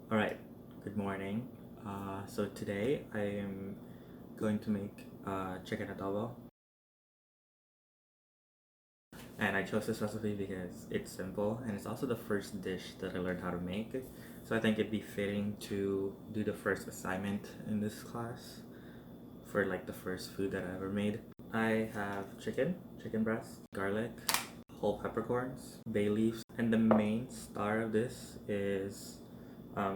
Alright, good morning. So today I am going to make chicken adobo. And I chose this recipe because it's simple and it's also the first dish that I learned how to make. So I think it'd be fitting to do the first assignment in this class for like the first food that I ever made. I have chicken breast, garlic, whole peppercorns, bay leaves, and the main star of this is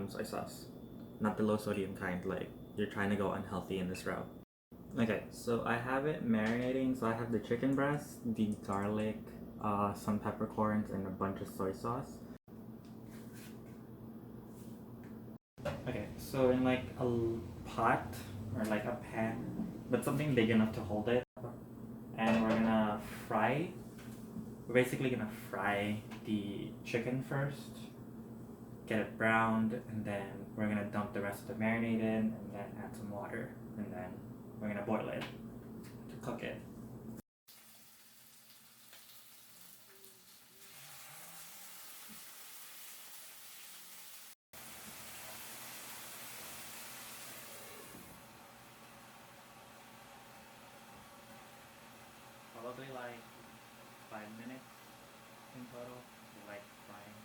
soy sauce. Not the low sodium kind, like you're trying to go unhealthy in this route. Okay, so I have it marinating. So I have the chicken breast, the garlic, some peppercorns, and a bunch of soy sauce. Okay, so in like a pot or like a pan, but something big enough to hold it, and we're gonna fry. We're basically gonna fry the chicken first, get it browned, and then we're gonna dump the rest of the marinade in, and then add some water, and then we're gonna boil it to cook it. Probably like 5 minutes in total, like frying.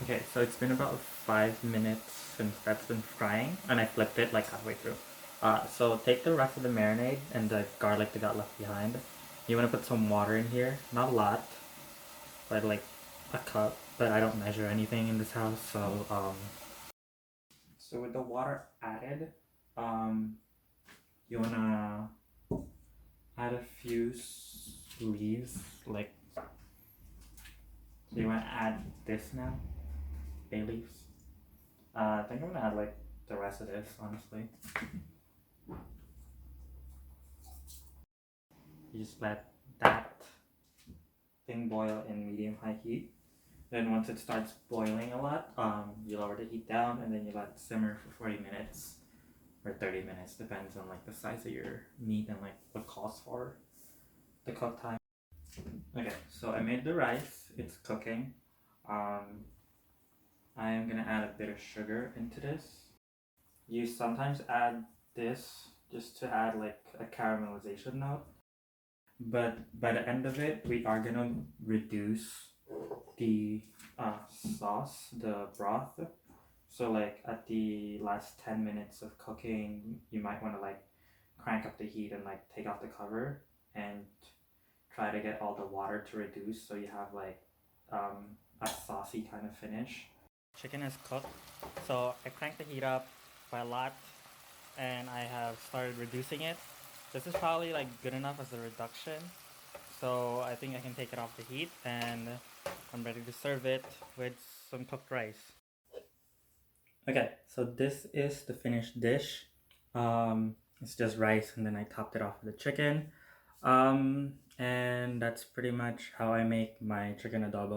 Okay, so it's been about 5 minutes since that's been frying, and I flipped it like halfway through. So take the rest of the marinade and the garlic that got left behind. You want to put some water in here, not a lot, but like a cup. But I don't measure anything in this house, so with the water added, you wanna add a few leaves, like. So you wanna add this now, bay leaves. I think I'm gonna add like the rest of this, honestly. You just let that thing boil in medium-high heat. Then once it starts boiling a lot, you lower the heat down and then you let it simmer for 40 minutes or 30 minutes, depends on like the size of your meat and like what calls for the cook time. Okay, so I made the rice, it's cooking. I am gonna add a bit of sugar into this. You sometimes add this just to add like a caramelization note. But by the end of it, we are gonna reduce the sauce, the broth. So like at the last 10 minutes of cooking, you might want to like crank up the heat and like take off the cover and try to get all the water to reduce so you have like a saucy kind of finish. Chicken is cooked, so I cranked the heat up by a lot and I have started reducing it. This is probably like good enough as a reduction, so I think I can take it off the heat and I'm ready to serve it with some cooked rice. Okay, so this is the finished dish. It's just rice and then I topped it off with the chicken. And that's pretty much how I make my chicken adobo.